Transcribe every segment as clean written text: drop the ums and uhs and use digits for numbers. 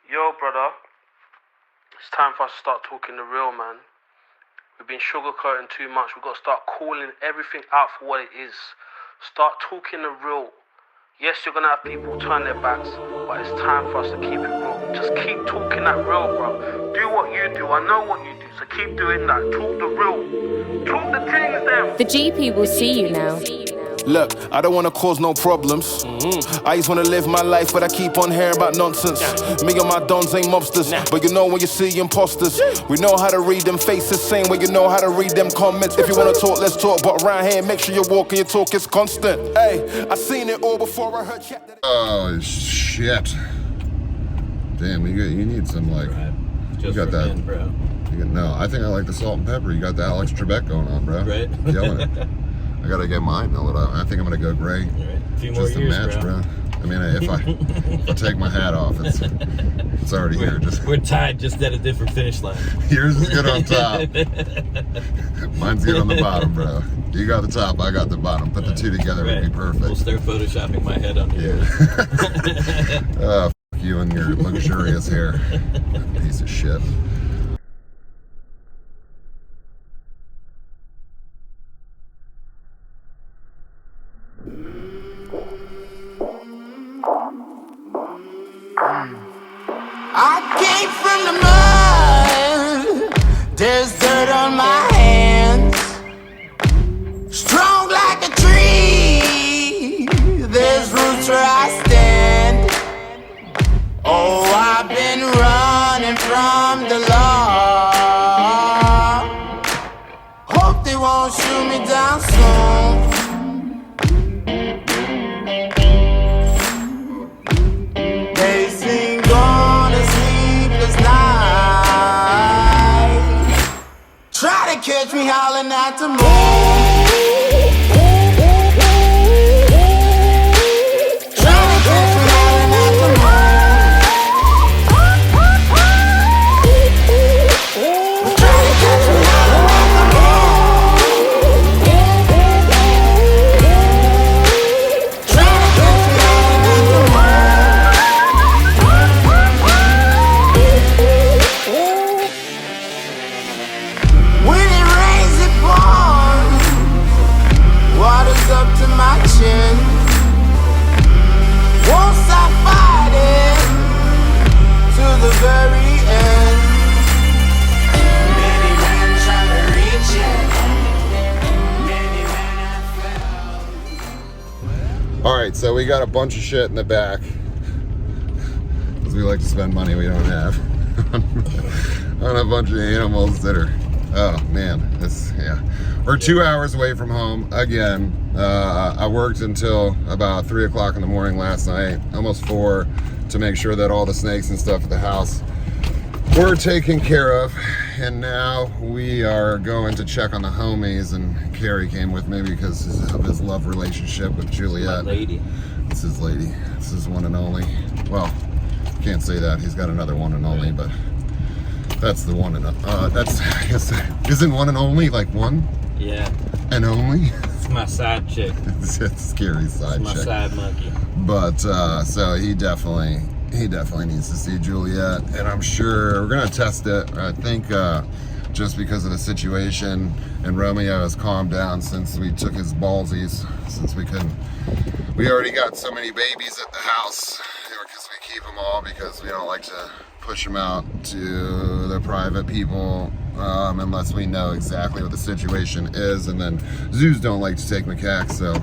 Yo, brother, it's time for us to start talking the real, man. We've been sugarcoating too much. We've got to start calling everything out for what it is. Start talking the real. Yes, you're going to have people turn their backs, but it's time for us to keep it real. Just keep talking that real, bro. Do what you do. I know what you do, so keep doing that. Talk the real. Talk the things, them. The GP will see you now. Look, I don't wanna cause no problems. I just wanna live my life, but I keep on hearing about nonsense. Me and my dons ain't mobsters, but you know when you see imposters. We know how to read them faces, same way you know how to read them comments. If you wanna talk, let's talk, but around here, make sure you walk and your talk is constant. Hey, I seen it all before I heard chat. Oh shit! Damn, you need some like. Just you got for that, men, bro. No, I think I like the salt and pepper. You got the Alex Trebek going on, bro. Right. Killing it. I gotta get mine mellowed out. I think I'm gonna go gray. Right. A few Just more years, a match, bro. I mean, if I take my hat off, it's already here. We're tied, just at a different finish line. Yours is good on top. Mine's good on the bottom, bro. You got the top, I got the bottom. Put the two together, Right. would be perfect. We'll start photoshopping my head onto yours. F you and your luxurious hair. Piece of shit. I came from the mud, there's dirt on my hands. Strong like a tree, there's roots where I stand. Oh, I've been running from the law. Hope they won't shoot me down soon. Try to catch me howling at the moon. Try to catch me howling at the moon. Try to catch me howling at the moon. Try to catch me howling at the moon. Water's up to my chin. Won't stop fighting to the very end. Many men try to reach it. Many men have failed. Alright, so we got a bunch of shit in the back. Because we like to spend money we don't have. On a bunch of animals that are, oh man, yeah. We're 2 hours away from home again. I worked until about 3 o'clock in the morning last night, almost 4, to make sure that all the snakes and stuff at the house were taken care of. And now we are going to check on the homies, and Carrie came with me because of his love relationship with Juliet. My lady. This is lady. This is one and only. Well, can't say that. He's got another one and only, but that's the one and that's, I guess, isn't one and only like one? Yeah. And only? It's my side chick. It's scary side It's my chick. side monkey. But so he definitely needs to see Juliet, and I'm sure we're gonna test it. I think just because of the situation, and Romeo has calmed down since we took his ballsies, since we already got so many babies at the house, because we keep them all because we don't like to push them out to the private people unless we know exactly what the situation is. And then zoos don't like to take macaques, so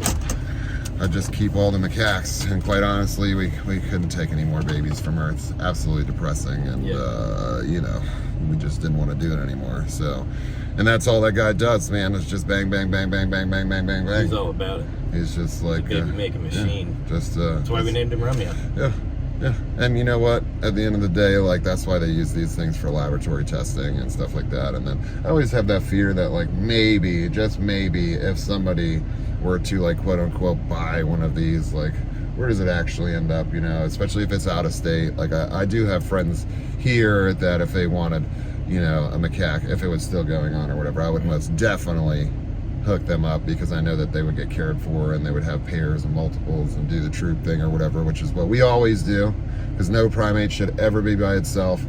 I just keep all the macaques. And quite honestly, we couldn't take any more babies from her. It's absolutely depressing, and you know, we just didn't want to do it anymore. So, and that's all that guy does, man. It's just bang, bang, bang, bang, bang, bang, bang, bang, bang. He's all about it. He's just like Baby making machine. Yeah, just that's why we named him Romeo. Yeah. Yeah, and you know what? At the end of the day, like, that's why they use these things for laboratory testing and stuff like that. And then I always have that fear that, like, maybe, just maybe, if somebody were to, like, quote unquote buy one of these, like, where does it actually end up, you know, especially if it's out of state. Like, I do have friends here that if they wanted, you know, a macaque, if it was still going on or whatever, I would most definitely hook them up because I know that they would get cared for and they would have pairs and multiples and do the troop thing or whatever, which is what we always do, because no primate should ever be by itself,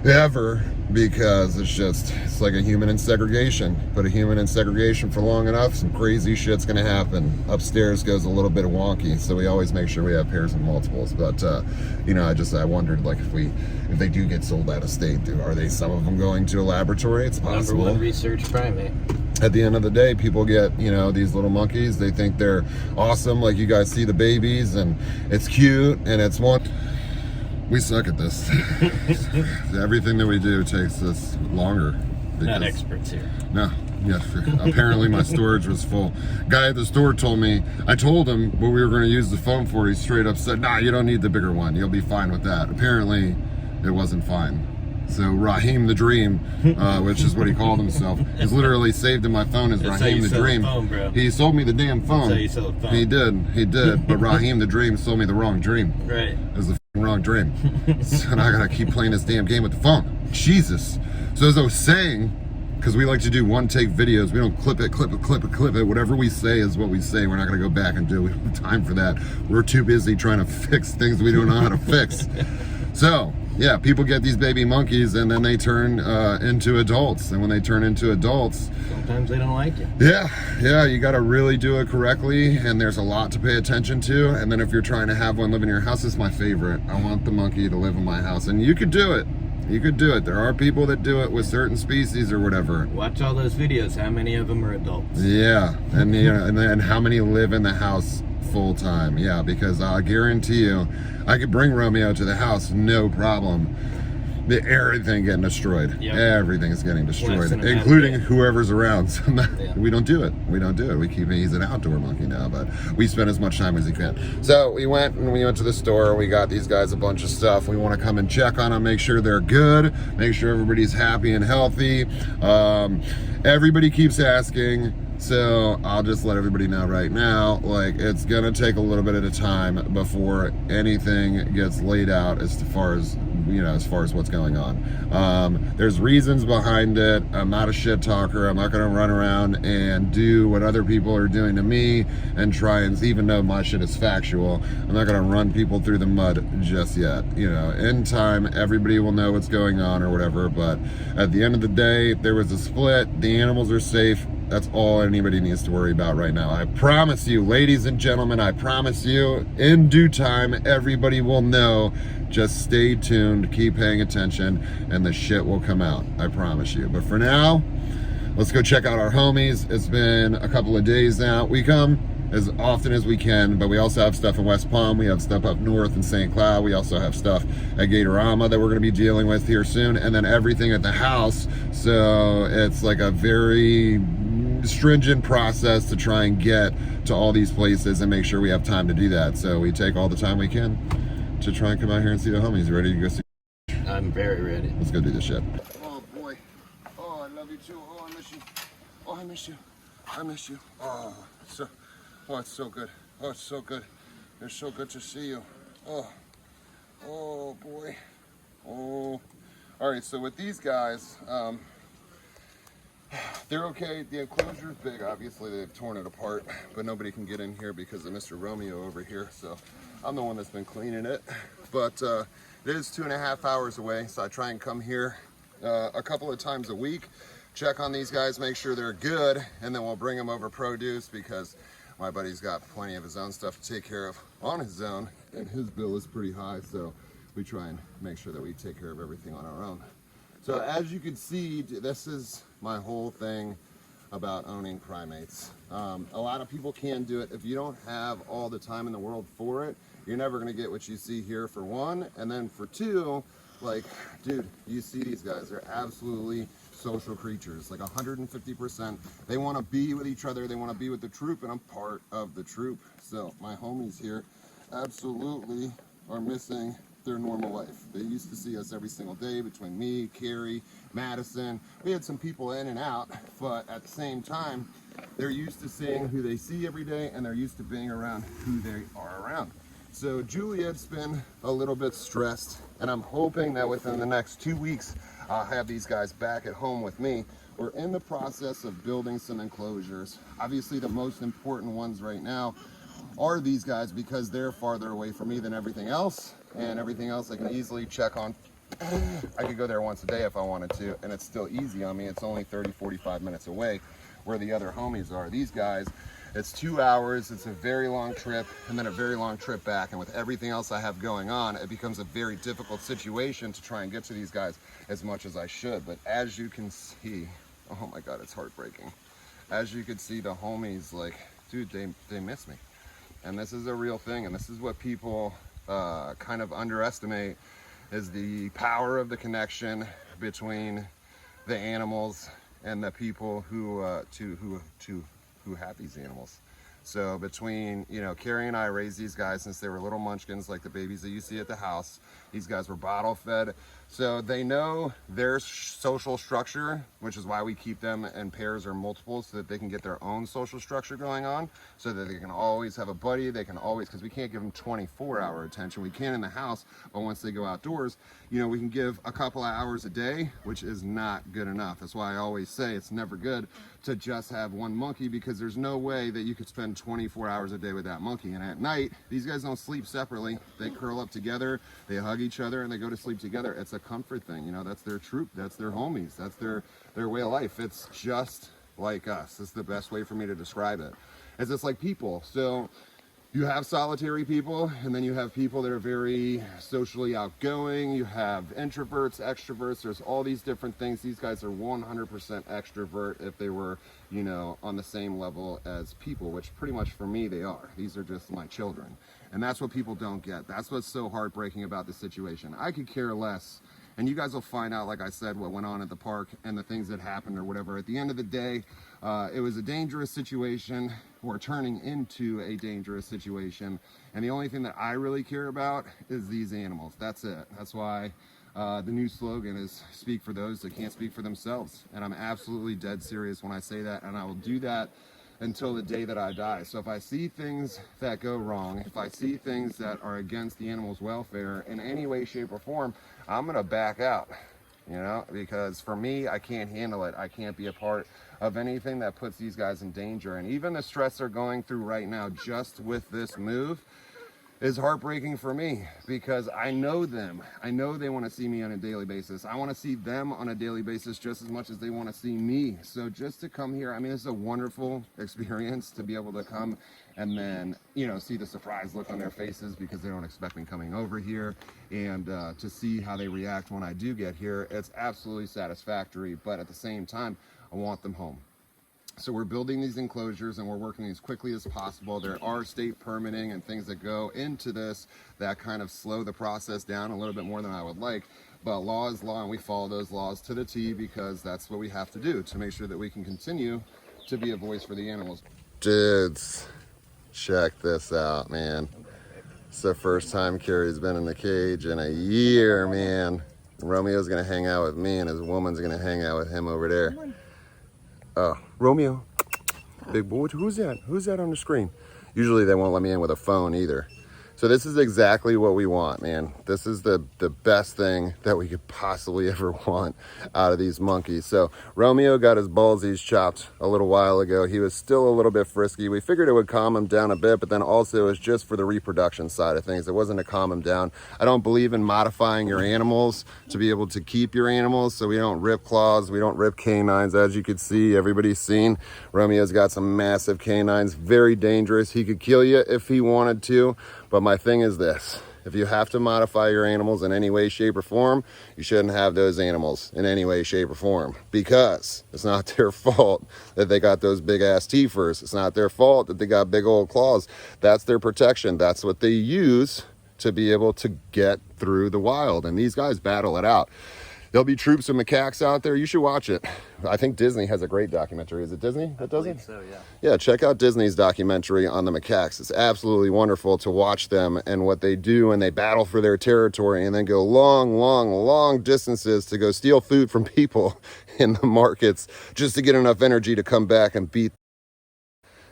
ever, because it's like a human in segregation. Put a human in segregation for long enough, some crazy shit's gonna happen. Upstairs goes a little bit wonky, so we always make sure we have pairs and multiples. But you know, I wondered, like, if they do get sold out of state, are they, some of them going to a laboratory? It's possible. Number one research primate. At the end of the day, people get, you know, these little monkeys, they think they're awesome, like you guys see the babies and it's cute and it's one. We suck at this. Everything that we do takes us longer. Not experts here. No, yeah. Apparently my storage was full. Guy at the store told me, I told him what we were going to use the phone for. He straight up said, nah, you don't need the bigger one. You'll be fine with that. Apparently it wasn't fine. So Raheem the Dream, which is what he called himself, is literally saved in my phone as That's Raheem the Dream. Phone, bro. He sold me the damn phone. That's how you sell a phone. He did. But Raheem the Dream sold me the wrong dream. Right. It was the wrong dream. So now I gotta keep playing this damn game with the phone. Jesus. So as I was saying, because we like to do one take videos, we don't clip it, whatever we say is what we say. We're not gonna go back and do it. We don't have time for that. We're too busy trying to fix things we don't know how to fix. So yeah, people get these baby monkeys and then they turn into adults. And when they turn into adults, sometimes they don't like it. Yeah, you gotta really do it correctly, and there's a lot to pay attention to. And then if you're trying to have one live in your house, it's my favorite. I want the monkey to live in my house, and you could do it. You could do it. There are people that do it with certain species or whatever. Watch all those videos. How many of them are adults? Yeah, and you know, and then how many live in the house full time? Yeah, because I guarantee you, I could bring Romeo to the house, no problem. Everything getting destroyed. Yep. Everything's getting destroyed, including whoever's around. So we don't do it. We keep. He's an outdoor monkey now, but we spend as much time as he can. So we went to the store. We got these guys a bunch of stuff. We want to come and check on them, make sure they're good, make sure everybody's happy and healthy. Everybody keeps asking. So I'll just let everybody know right now, like, it's gonna take a little bit at a time before anything gets laid out as far as, you know, as far as what's going on. There's reasons behind it. I'm not a shit talker. I'm not gonna run around and do what other people are doing to me and try and, even though my shit is factual, I'm not gonna run people through the mud just yet. You know, in time, everybody will know what's going on or whatever, but at the end of the day, there was a split, the animals are safe. That's all anybody needs to worry about right now. I promise you, ladies and gentlemen, I promise you, in due time, everybody will know. Just stay tuned, keep paying attention, and the shit will come out. I promise you. But for now, let's go check out our homies. It's been a couple of days now. We come as often as we can, but we also have stuff in West Palm. We have stuff up north in St. Cloud. We also have stuff at Gatorama that we're going to be dealing with here soon, and then everything at the house. So it's like a very stringent process to try and get to all these places and make sure we have time to do that. So we take all the time we can to try and come out here and see the homies. You ready to go see? I'm very ready. Let's go do this shit. Oh boy. Oh, I love you too. Oh, I miss you. Oh, I miss you. I miss you. Oh, it's so good. Oh, it's so good. It's so good to see you. Oh boy. Oh. All right, so with these guys, they're okay. The enclosure is big. Obviously, they've torn it apart, but nobody can get in here because of Mr. Romeo over here. So I'm the one that's been cleaning it. But it is 2.5 hours away, so I try and come here a couple of times a week, check on these guys, make sure they're good, and then we'll bring them over produce because my buddy's got plenty of his own stuff to take care of on his own, and his bill is pretty high, so we try and make sure that we take care of everything on our own. So as you can see, this is my whole thing about owning primates. A lot of people can do it. If you don't have all the time in the world for it, you're never gonna get what you see here, for one. And then for two, like, dude, you see these guys, they're absolutely social creatures, like 150%. They wanna be with each other, they wanna be with the troop, and I'm part of the troop. So my homies here absolutely are missing their normal life. They used to see us every single day between me, Carrie, Madison. We had some people in and out, but at the same time, they're used to seeing who they see every day, and they're used to being around who they are around. So Juliet's been a little bit stressed, and I'm hoping that within the next 2 weeks, I'll have these guys back at home with me. We're in the process of building some enclosures. Obviously, the most important ones right now are these guys because they're farther away from me than everything else, and everything else I can easily check on. I could go there once a day if I wanted to, and it's still easy on me. It's only 30-45 minutes away where the other homies are. These guys, it's 2 hours, it's a very long trip, and then a very long trip back, and with everything else I have going on, it becomes a very difficult situation to try and get to these guys as much as I should. But as you can see, oh my God, it's heartbreaking. As you can see, the homies, like, dude, they miss me. And this is a real thing, and this is what people kind of underestimate, is the power of the connection between the animals and the people who have these animals. So between, you know, Carrie and I raised these guys since they were little munchkins, like the babies that you see at the house. These guys were bottle fed. So they know their social structure, which is why we keep them in pairs or multiples, so that they can get their own social structure going on, so that they can always have a buddy. They can always, because we can't give them 24-hour attention. We can in the house, but once they go outdoors, you know, we can give a couple of hours a day, which is not good enough. That's why I always say it's never good to just have one monkey, because there's no way that you could spend 24 hours a day with that monkey. And at night, these guys don't sleep separately. They curl up together, they hug each other, and they go to sleep together. It's a comfort thing, you know. That's their troop, that's their homies, that's their way of life. It's just like us. It's the best way for me to describe it. It's just like people. So you have solitary people, and then you have people that are very socially outgoing. You have introverts, extroverts. There's all these different things. These guys are 100% extrovert if they were, you know, on the same level as people, which pretty much for me they are. These are just my children. And that's what people don't get. That's what's so heartbreaking about the situation. I could care less. And you guys will find out, like I said, what went on at the park and the things that happened or whatever. At the end of the day, it was a dangerous situation, or turning into a dangerous situation. And the only thing that I really care about is these animals. That's it. That's why the new slogan is "Speak for those that can't speak for themselves." And I'm absolutely dead serious when I say that. And I will do that until the day that I die. So if I see things that go wrong, if I see things that are against the animal's welfare in any way, shape, or form, I'm gonna back out, you know, because for me, I can't handle it. I can't be a part of anything that puts these guys in danger. And even the stress they're going through right now, just with this move, is heartbreaking for me, because I know them. I know they want to see me on a daily basis. I want to see them on a daily basis just as much as they want to see me. So just to come here, I mean, it's a wonderful experience to be able to come and then, you know, see the surprise look on their faces because they don't expect me coming over here, and to see how they react when I do get here. It's absolutely satisfactory, but at the same time, I want them home. So we're building these enclosures and we're working as quickly as possible. There are state permitting and things that go into this that kind of slow the process down a little bit more than I would like. But law is law, and we follow those laws to the T, because that's what we have to do to make sure that we can continue to be a voice for the animals. Dudes, check this out, man. It's the first time Carrie's been in the cage in a year, man. Romeo's gonna hang out with me, and his woman's gonna hang out with him over there. Oh, Romeo, big boy, who's that? Who's that on the screen? Usually they won't let me in with a phone either. So this is exactly what we want, man. This is the best thing that we could possibly ever want out of these monkeys. So Romeo got his ballsies chopped a little while ago. He was still a little bit frisky. We figured it would calm him down a bit, but then also it was just for the reproduction side of things. It wasn't to calm him down. I don't believe in modifying your animals to be able to keep your animals, so we don't rip claws, we don't rip canines. As you can see, everybody's seen, Romeo's got some massive canines, very dangerous. He could kill you if he wanted to. But my thing is this: if you have to modify your animals in any way, shape, or form, you shouldn't have those animals in any way, shape, or form, because it's not their fault that they got those big ass teethers. It's not their fault that they got big old claws. That's their protection. That's what they use to be able to get through the wild. And these guys battle it out. There'll be troops of macaques out there. You should watch it. I think Disney has a great documentary. Is it Disney that does it? I believe so, yeah. Yeah, check out Disney's documentary on the macaques. It's absolutely wonderful to watch them and what they do, and they battle for their territory and then go long, long, long distances to go steal food from people in the markets just to get enough energy to come back and beat.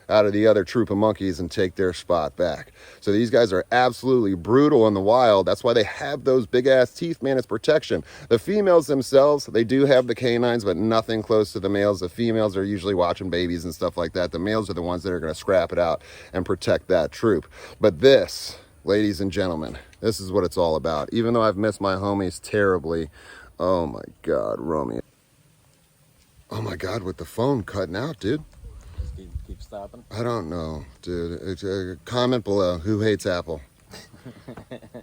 out of the other troop of monkeys and take their spot back. So these guys are absolutely brutal in the wild. That's why they have those big ass teeth, man. It's protection. The females themselves, they do have the canines, but nothing close to the males. The females are usually watching babies and stuff like that. The males are the ones that are going to scrap it out and protect that troop. But this, ladies and gentlemen, this is what it's all about. Even though I've missed my homies terribly. Oh my God, Romeo. Oh my God, with the phone cutting out, dude. Just keep stopping. I don't know, dude. Comment below, who hates Apple?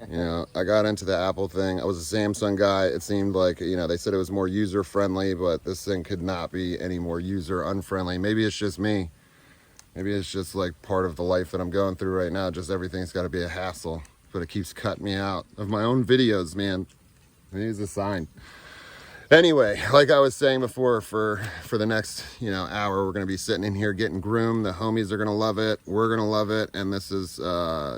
You know, I got into the Apple thing. I was a Samsung guy. It seemed like, you know, they said it was more user friendly, but this thing could not be any more user unfriendly. Maybe it's just me. Maybe it's just like part of the life that I'm going through right now. Just everything's got to be a hassle, but it keeps cutting me out of my own videos, man. Maybe it's a sign. Anyway, like I was saying before, for the next, you know, hour, we're going to be sitting in here getting groomed. The homies are going to love it. We're going to love it. And this is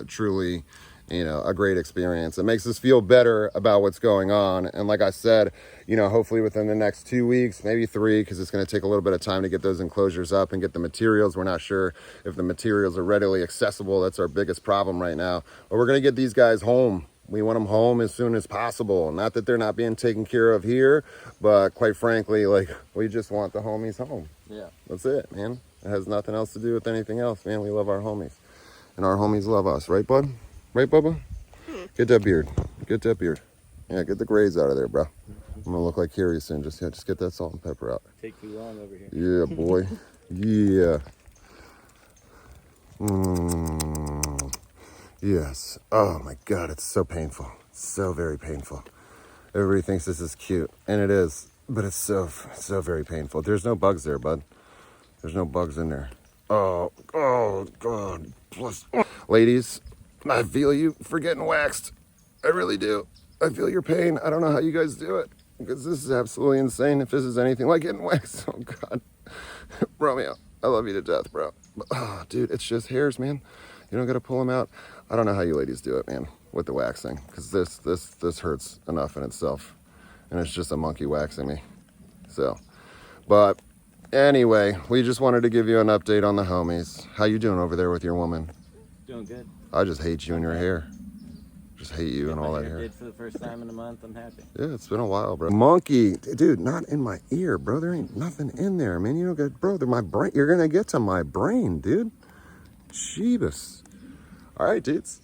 truly, you know, a great experience. It makes us feel better about what's going on. And like I said, you know, hopefully within the next 2 weeks, maybe 3, because it's going to take a little bit of time to get those enclosures up and get the materials. We're not sure if the materials are readily accessible. That's our biggest problem right now. But we're going to get these guys home. We want them home as soon as possible. Not that they're not being taken care of here, but quite frankly, like, we just want the homies home. Yeah. That's it, man. It has nothing else to do with anything else, man. We love our homies. And our homies love us. Right, bud? Right, Bubba? Get that beard. Get that beard. Yeah, get the grays out of there, bro. I'm going to look like Carrie soon. Just get that salt and pepper out. Take too long over here. Yeah, boy. Yeah. Yes. Oh my God, it's so painful. So very painful. Everybody thinks this is cute, and it is, but it's so very painful. There's no bugs there, bud. There's no bugs in there. Oh God. Plus, ladies, I feel you for getting waxed. I really do. I feel your pain. I don't know how you guys do it, because this is absolutely insane. If this is anything like getting waxed, oh God. Romeo, I love you to death, bro. Oh, dude, it's just hairs, man. You don't got to pull them out. I don't know how you ladies do it, man, with the waxing, because this hurts enough in itself, and it's just a monkey waxing me. So, but anyway, we just wanted to give you an update on the homies. How you doing over there with your woman? Doing good. I just hate you and your hair. Just hate you and all that hair. Did for the first time in a month. I'm happy. Yeah, it's been a while, bro. Monkey, dude, not in my ear, bro. There ain't nothing in there, man. You don't get, bro. My brain. You're gonna get to my brain, dude. Jeebus. All right, dudes.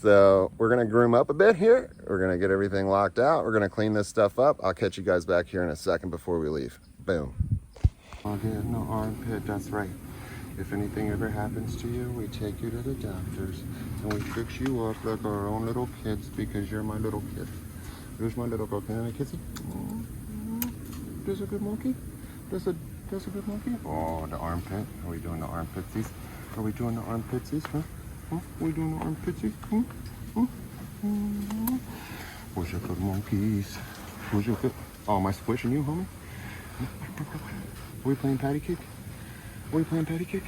So we're going to groom up a bit here. We're going to get everything locked out. We're going to clean this stuff up. I'll catch you guys back here in a second before we leave. Boom. Okay, no armpit. That's right. If anything ever happens to you, we take you to the doctors and we fix you up like our own little kids, because you're my little kid. Here's my little girl. Can I kiss you? There's a good monkey. There's a good monkey. Oh, the armpit. Are we doing the armpitsies? Are we doing the armpitsies, huh? Are we doing the armpitsies? Where's your good monkeys? Where's your good? Oh, am I squishing you, homie? Are we playing patty cake? Are we playing patty cake?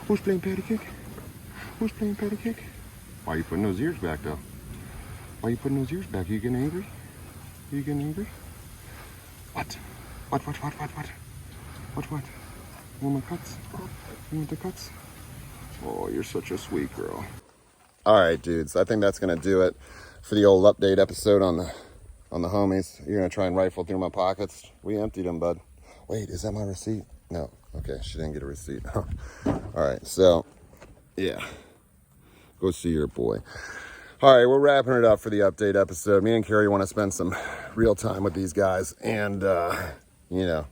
Who's playing patty cake? Who's playing patty cake? Why are you putting those ears back, though? Why are you putting those ears back? Are you getting angry? Are you getting angry? What? What? You want my cuts? You want the cuts? Oh, you're such a sweet girl. All right, dudes. I think that's gonna do it for the old update episode on the homies. You're gonna try and rifle through my pockets. We emptied them, bud. Wait, is that my receipt? No. Okay, she didn't get a receipt. All right, so yeah, go see your boy. All right, we're wrapping it up for the update episode. Me and Carrie want to spend some real time with these guys, and you know,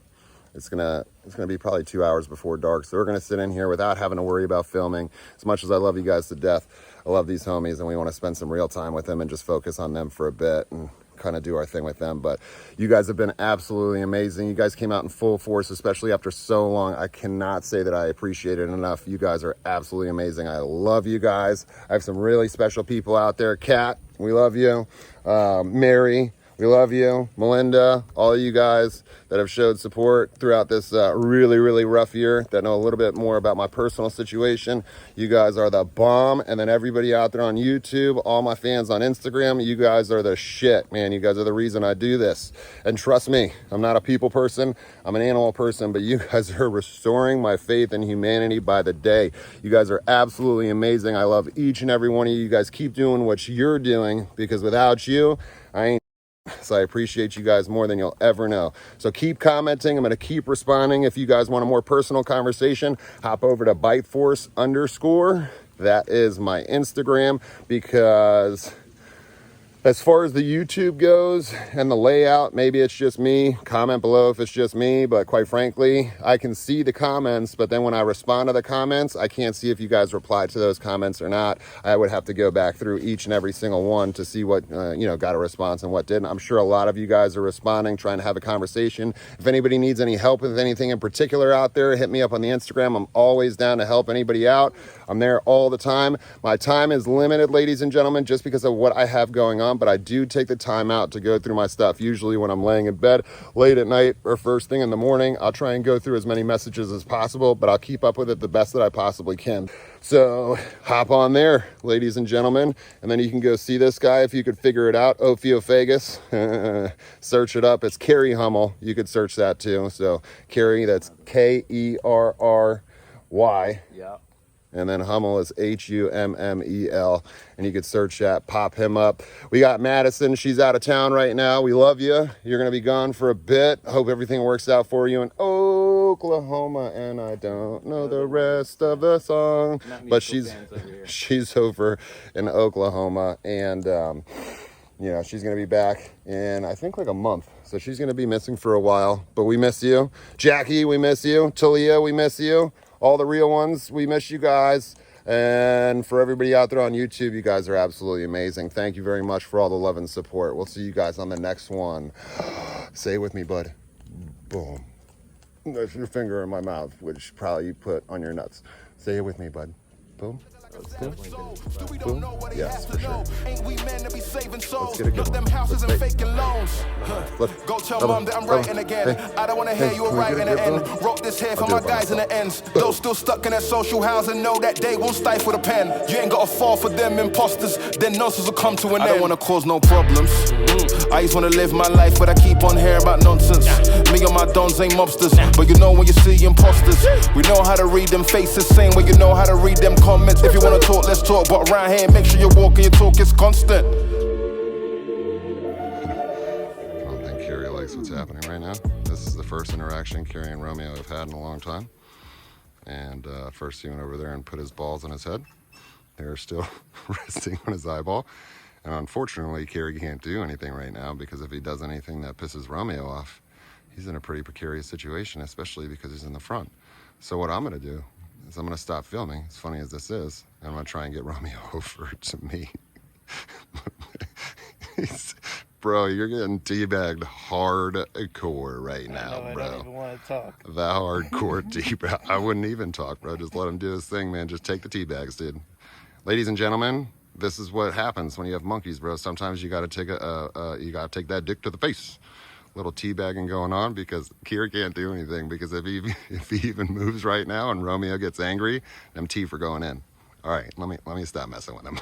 it's gonna be probably 2 hours before dark, so we're gonna sit in here without having to worry about filming. As much as I love you guys to death, I love these homies, and we want to spend some real time with them and just focus on them for a bit and kind of do our thing with them. But you guys have been absolutely amazing. You guys came out in full force, especially after so long. I cannot say that I appreciate it enough. You guys are absolutely amazing. I love you guys. I have some really special people out there. Kat, we love you. Mary, We love you. Melinda, all you guys that have showed support throughout this really, really rough year, that know a little bit more about my personal situation. You guys are the bomb. And then everybody out there on YouTube, all my fans on Instagram, you guys are the shit, man. You guys are the reason I do this. And trust me, I'm not a people person. I'm an animal person, but you guys are restoring my faith in humanity by the day. You guys are absolutely amazing. I love each and every one of you. You guys keep doing what you're doing, because without you, I ain't. So I appreciate you guys more than you'll ever know. So keep commenting. I'm going to keep responding. If you guys want a more personal conversation, hop over to biteforce_. That is my Instagram, because as far as the YouTube goes and the layout, maybe it's just me. Comment below if it's just me, but quite frankly, I can see the comments, but then when I respond to the comments, I can't see if you guys replied to those comments or not. I would have to go back through each and every single one to see what, got a response and what didn't. I'm sure a lot of you guys are responding, trying to have a conversation. If anybody needs any help with anything in particular out there, hit me up on the Instagram. I'm always down to help anybody out. I'm there all the time. My time is limited, ladies and gentlemen, just because of what I have going on. But I do take the time out to go through my stuff. Usually when I'm laying in bed late at night or first thing in the morning, I'll try and go through as many messages as possible, but I'll keep up with it the best that I possibly can. So hop on there, ladies and gentlemen, and then you can go see this guy if you could figure it out. Ophiophagus. Search it up. It's Kerry Hummel. You could search that too. So Kerry, that's Kerry. Yeah. And then Hummel is Hummel. And you could search that, pop him up. We got Madison. She's out of town right now. We love you. You're going to be gone for a bit. Hope everything works out for you in Oklahoma. And I don't know the rest of the song. But she's over in Oklahoma. And, she's going to be back in, I think, like a month. So she's going to be missing for a while. But we miss you. Jackie, we miss you. Talia, we miss you. All the real ones, we miss you guys. And for everybody out there on YouTube, you guys are absolutely amazing. Thank you very much for all the love and support. We'll see you guys on the next one. Say it with me, bud. Boom. That's your finger in my mouth, which probably you put on your nuts. Say it with me, bud. Boom. Boom. Yes, for sure. Let's get a good one. Let's Go tell mom that I'm writing again. I don't wanna hear you right in the end. Wrote this here for my guys in the ends. Those still stuck in their social housing know that they won't stifle the pen. You ain't gotta fall for them imposters, then nonsense will come to an end. I don't wanna cause no problems. I just wanna live my life, but I keep on hearing about nonsense. Me and my dons ain't mobsters, but you know when you see imposters, we know how to read them faces, same way you know how to read them comments. If you wanna talk, let's talk, but around here, make sure you walk and your talk is constant. I don't think Kerry likes what's happening right now. This is the first interaction Kerry and Romeo have had in a long time. And first he went over there and put his balls on his head. They're still resting on his eyeball. And unfortunately, Kerry can't do anything right now, because if he does anything that pisses Romeo off, he's in a pretty precarious situation, especially because he's in the front. So what I'm going to do is I'm going to stop filming, as funny as this is, and I'm going to try and get Romeo over to me. Bro, you're getting teabagged hardcore right now, bro. I don't even want to talk. The hardcore teabag. I wouldn't even talk, bro. Just let him do his thing, man. Just take the teabags, dude. Ladies and gentlemen, this is what happens when you have monkeys, bro. Sometimes you got to take take that dick to the face. Little teabagging going on, because Kira can't do anything, because if he even moves right now and Romeo gets angry, them teeth are going in. All right, let me stop messing with him.